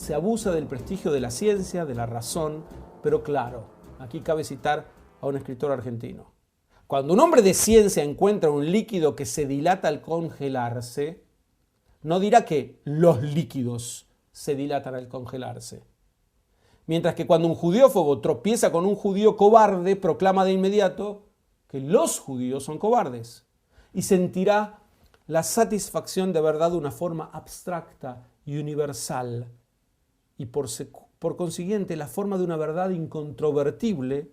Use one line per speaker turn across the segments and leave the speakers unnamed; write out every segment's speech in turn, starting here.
se abusa del prestigio de la ciencia, de la razón, pero claro, aquí cabe citar a un escritor argentino. Cuando un hombre de ciencia encuentra un líquido que se dilata al congelarse, no dirá que los líquidos se dilatan al congelarse. Mientras que cuando un judeófobo tropieza con un judío cobarde, proclama de inmediato que los judíos son cobardes y sentirá la satisfacción de haber dado una forma abstracta y universal y por consiguiente la forma de una verdad incontrovertible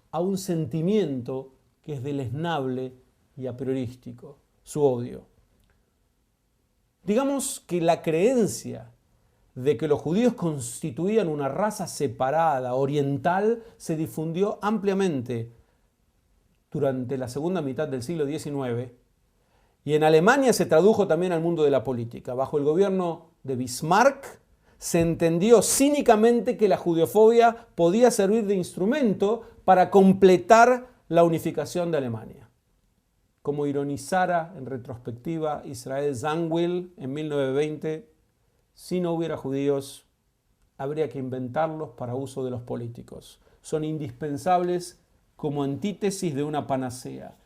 a un sentimiento que es deleznable y a priorístico, su odio. Digamos que la creencia de que los judíos constituían una raza separada, oriental, se difundió ampliamente durante la segunda mitad del siglo XIX y en Alemania se tradujo también al mundo de la política. Bajo el gobierno de Bismarck se entendió cínicamente que la judeofobia podía servir de instrumento para completar la unificación de Alemania. Como ironizara en retrospectiva Israel Zangwill en 1920, si no hubiera judíos, habría que inventarlos para uso de los políticos. Son indispensables como antítesis de una panacea,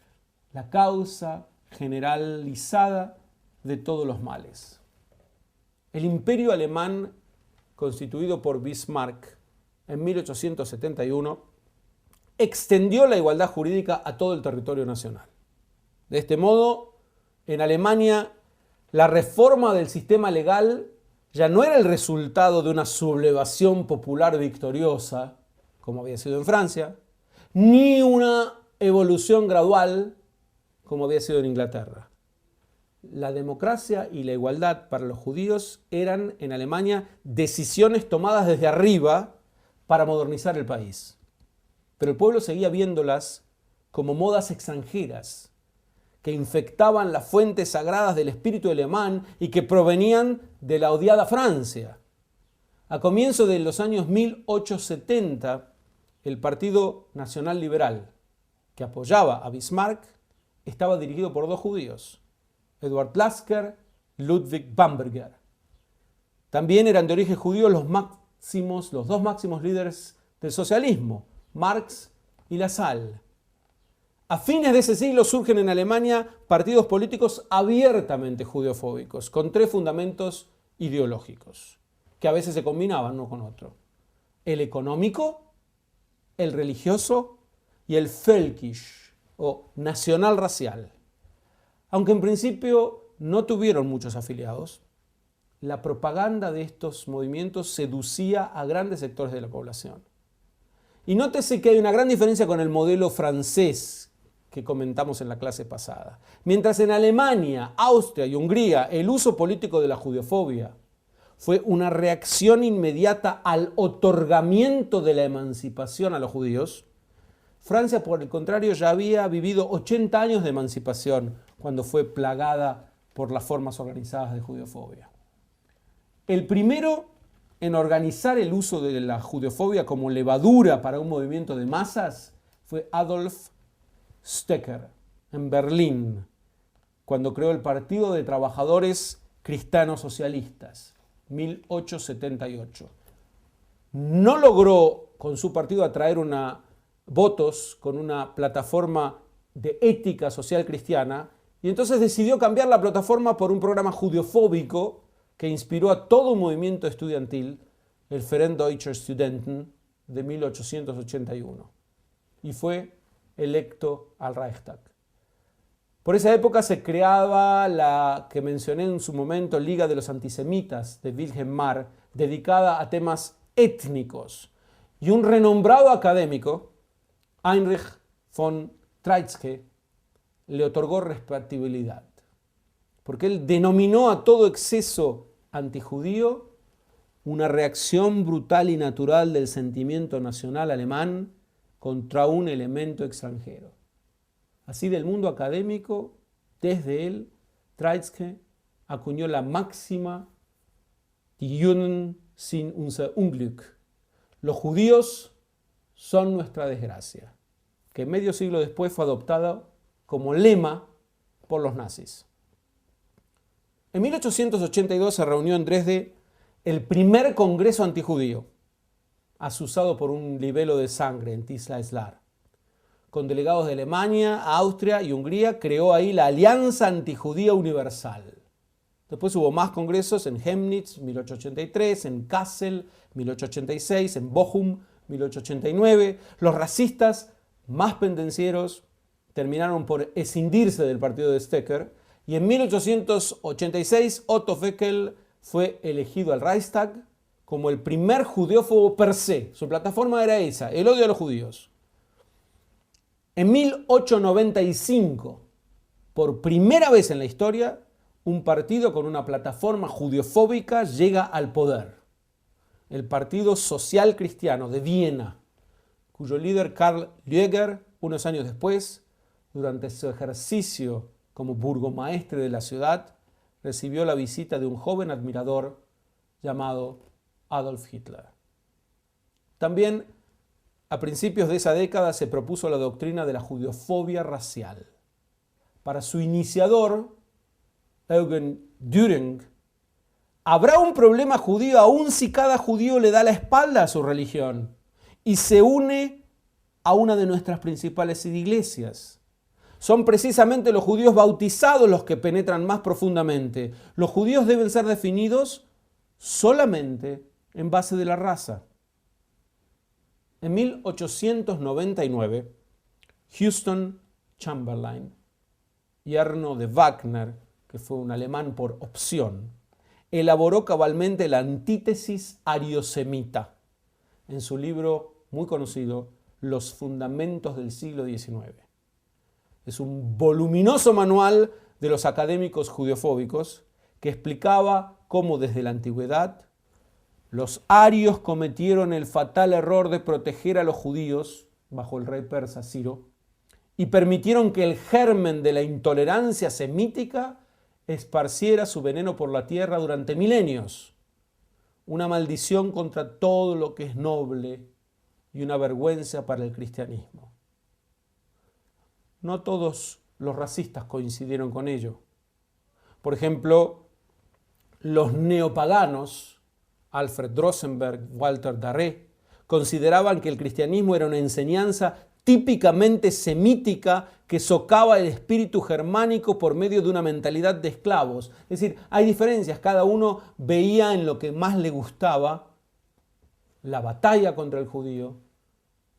la causa generalizada de todos los males. El imperio alemán, constituido por Bismarck en 1871, extendió la igualdad jurídica a todo el territorio nacional. De este modo, en Alemania, la reforma del sistema legal ya no era el resultado de una sublevación popular victoriosa, como había sido en Francia, ni una evolución gradual, como había sido en Inglaterra. La democracia y la igualdad para los judíos eran en Alemania decisiones tomadas desde arriba para modernizar el país. Pero el pueblo seguía viéndolas como modas extranjeras que infectaban las fuentes sagradas del espíritu alemán y que provenían de la odiada Francia. A comienzos de los años 1870, el Partido Nacional Liberal, que apoyaba a Bismarck, estaba dirigido por dos judíos, Eduard Lasker y Ludwig Bamberger. También eran de origen judío los dos máximos líderes del socialismo, Marx y Lassalle. A fines de ese siglo surgen en Alemania partidos políticos abiertamente judeofóbicos, con tres fundamentos ideológicos, que a veces se combinaban uno con otro: el económico, el religioso y el völkisch, o nacional racial. Aunque en principio no tuvieron muchos afiliados, la propaganda de estos movimientos seducía a grandes sectores de la población. Y nótese que hay una gran diferencia con el modelo francés que comentamos en la clase pasada. Mientras en Alemania, Austria y Hungría el uso político de la judeofobia fue una reacción inmediata al otorgamiento de la emancipación a los judíos, Francia, por el contrario, ya había vivido 80 años de emancipación cuando fue plagada por las formas organizadas de judeofobia. El primero en organizar el uso de la judeofobia como levadura para un movimiento de masas fue Adolf Stoecker en Berlín, cuando creó el Partido de Trabajadores Cristianos Socialistas, 1878. No logró con su partido atraer votos con una plataforma de ética social cristiana y entonces decidió cambiar la plataforma por un programa judeofóbico que inspiró a todo un movimiento estudiantil, el Verein Deutscher Studenten de 1881, y fue electo al Reichstag. Por esa época se creaba la que mencioné en su momento, Liga de los Antisemitas de Wilhelm Marr, dedicada a temas étnicos, y un renombrado académico, Heinrich von Treitschke, le otorgó respetabilidad, porque él denominó a todo exceso antijudío una reacción brutal y natural del sentimiento nacional alemán contra un elemento extranjero. Así, del mundo académico, desde él, Treitschke acuñó la máxima Die Juden sind unser Unglück. Los judíos son nuestra desgracia, que medio siglo después fue adoptada como lema por los nazis. En 1882 se reunió en Dresde el primer congreso antijudío, azuzado por un libelo de sangre en Tisla Eslar. Con delegados de Alemania, Austria y Hungría, creó ahí la Alianza Antijudía Universal. Después hubo más congresos en Chemnitz, 1883, en Kassel, 1886, en Bochum, 1889. Los racistas más pendencieros terminaron por escindirse del partido de Stecker y en 1886 Otto Feckel fue elegido al Reichstag como el primer judeófobo per se. Su plataforma era esa, el odio a los judíos. En 1895, por primera vez en la historia, un partido con una plataforma judeofóbica llega al poder. El Partido Social Cristiano de Viena, cuyo líder Karl Lueger, unos años después, durante su ejercicio como burgomaestre de la ciudad, recibió la visita de un joven admirador llamado Adolf Hitler. También a principios de esa década se propuso la doctrina de la judeofobia racial. Para su iniciador, Eugen Düring, ¿habrá un problema judío aun si cada judío le da la espalda a su religión y se une a una de nuestras principales iglesias? Son precisamente los judíos bautizados los que penetran más profundamente. Los judíos deben ser definidos solamente en base de la raza. En 1899, Houston Chamberlain, yerno de Wagner, que fue un alemán por opción, elaboró cabalmente la antítesis ariosemita en su libro muy conocido, Los Fundamentos del siglo XIX. Es un voluminoso manual de los académicos judeofóbicos que explicaba cómo desde la antigüedad los arios cometieron el fatal error de proteger a los judíos bajo el rey persa Ciro y permitieron que el germen de la intolerancia semítica esparciera su veneno por la tierra durante milenios. Una maldición contra todo lo que es noble y una vergüenza para el cristianismo. No todos los racistas coincidieron con ello. Por ejemplo, los neopaganos, Alfred Rosenberg, Walter Darré, consideraban que el cristianismo era una enseñanza típicamente semítica que socava el espíritu germánico por medio de una mentalidad de esclavos. Es decir, hay diferencias, cada uno veía en lo que más le gustaba la batalla contra el judío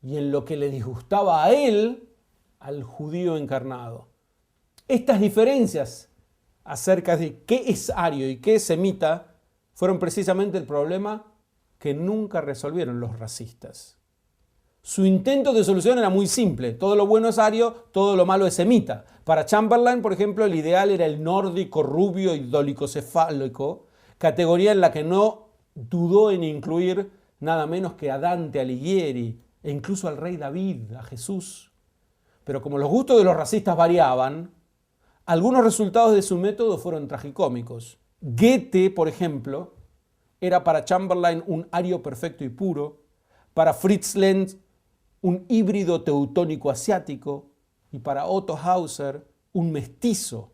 y en lo que le disgustaba a él, al judío encarnado. Estas diferencias acerca de qué es ario y qué es semita fueron precisamente el problema que nunca resolvieron los racistas. Su intento de solución era muy simple. Todo lo bueno es ario, todo lo malo es semita. Para Chamberlain, por ejemplo, el ideal era el nórdico rubio y dolicocefálico, categoría en la que no dudó en incluir nada menos que a Dante Alighieri e incluso al rey David, a Jesús. Pero como los gustos de los racistas variaban, algunos resultados de su método fueron tragicómicos. Goethe, por ejemplo, era para Chamberlain un ario perfecto y puro, para Fritz Lenz un híbrido teutónico asiático y para Otto Hauser un mestizo,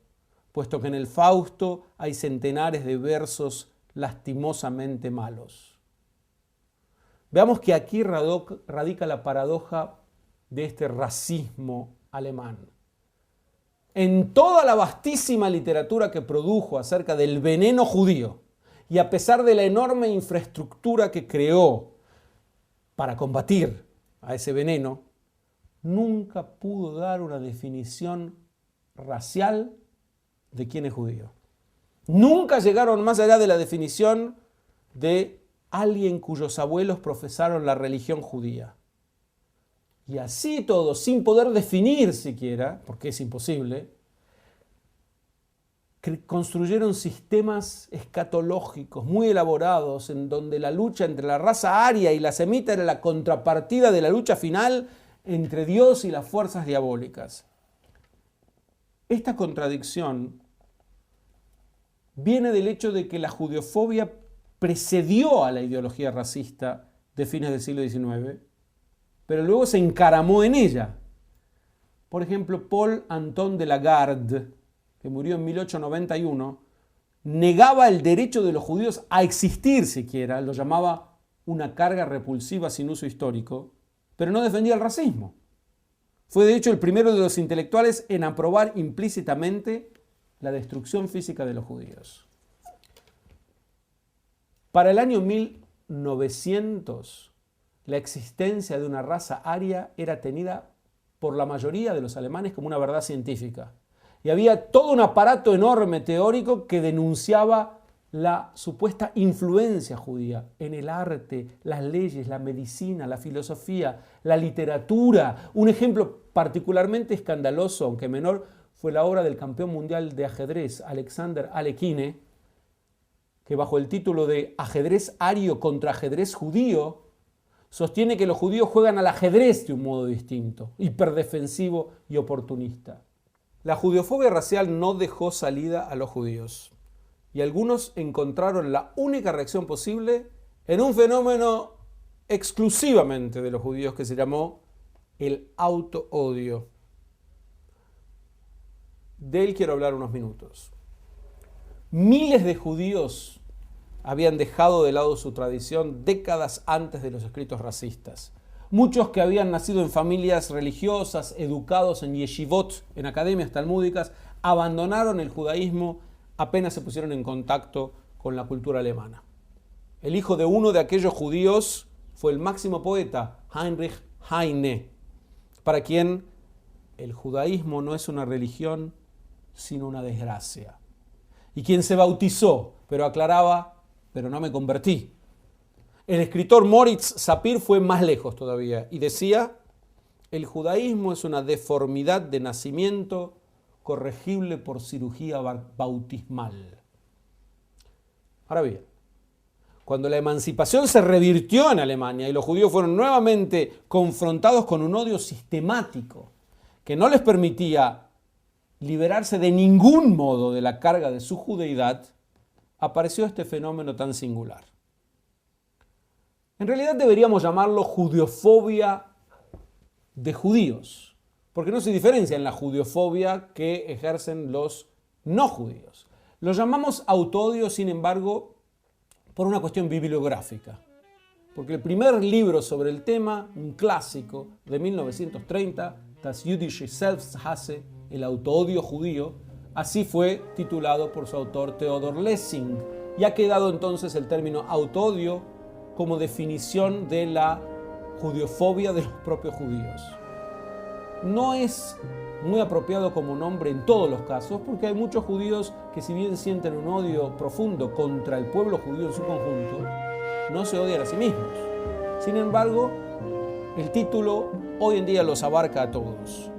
puesto que en el Fausto hay centenares de versos lastimosamente malos. Veamos que aquí radica la paradoja de este racismo alemán. En toda la vastísima literatura que produjo acerca del veneno judío, y a pesar de la enorme infraestructura que creó para combatir a ese veneno, nunca pudo dar una definición racial de quién es judío. Nunca llegaron más allá de la definición de alguien cuyos abuelos profesaron la religión judía. Y así todo, sin poder definir siquiera, porque es imposible, construyeron sistemas escatológicos muy elaborados en donde la lucha entre la raza aria y la semita era la contrapartida de la lucha final entre Dios y las fuerzas diabólicas. Esta contradicción viene del hecho de que la judeofobia precedió a la ideología racista de fines del siglo XIX, pero luego se encaramó en ella. Por ejemplo, Paul Anton de Lagarde, que murió en 1891, negaba el derecho de los judíos a existir siquiera, lo llamaba una carga repulsiva sin uso histórico, pero no defendía el racismo. Fue de hecho el primero de los intelectuales en aprobar implícitamente la destrucción física de los judíos. Para el año 1900, la existencia de una raza aria era tenida por la mayoría de los alemanes como una verdad científica. Y había todo un aparato enorme teórico que denunciaba la supuesta influencia judía en el arte, las leyes, la medicina, la filosofía, la literatura. Un ejemplo particularmente escandaloso, aunque menor, fue la obra del campeón mundial de ajedrez, Alexander Alekhine, que bajo el título de Ajedrez ario contra ajedrez judío, sostiene que los judíos juegan al ajedrez de un modo distinto, hiperdefensivo y oportunista. La judeofobia racial no dejó salida a los judíos, y algunos encontraron la única reacción posible en un fenómeno exclusivamente de los judíos que se llamó el auto-odio. De él quiero hablar unos minutos. Miles de judíos habían dejado de lado su tradición décadas antes de los escritos racistas. Muchos que habían nacido en familias religiosas, educados en yeshivot, en academias talmúdicas, abandonaron el judaísmo apenas se pusieron en contacto con la cultura alemana. El hijo de uno de aquellos judíos fue el máximo poeta, Heinrich Heine, para quien el judaísmo no es una religión, sino una desgracia. Y quien se bautizó, pero aclaraba, pero no me convertí. El escritor Moritz Sapir fue más lejos todavía y decía, el judaísmo es una deformidad de nacimiento corregible por cirugía bautismal. Ahora bien, cuando la emancipación se revirtió en Alemania y los judíos fueron nuevamente confrontados con un odio sistemático que no les permitía liberarse de ningún modo de la carga de su judeidad, apareció este fenómeno tan singular. En realidad deberíamos llamarlo judeofobia de judíos, porque no se diferencia en la judeofobia que ejercen los no judíos. Lo llamamos autoodio, sin embargo, por una cuestión bibliográfica, porque el primer libro sobre el tema, un clásico de 1930, Das jüdische Selbsthasse, el autoodio judío, así fue titulado por su autor Theodor Lessing, y ha quedado entonces el término autoodio como definición de la judeofobia de los propios judíos. No es muy apropiado como nombre en todos los casos, porque hay muchos judíos que, si bien sienten un odio profundo contra el pueblo judío en su conjunto, no se odian a sí mismos. Sin embargo, el título hoy en día los abarca a todos.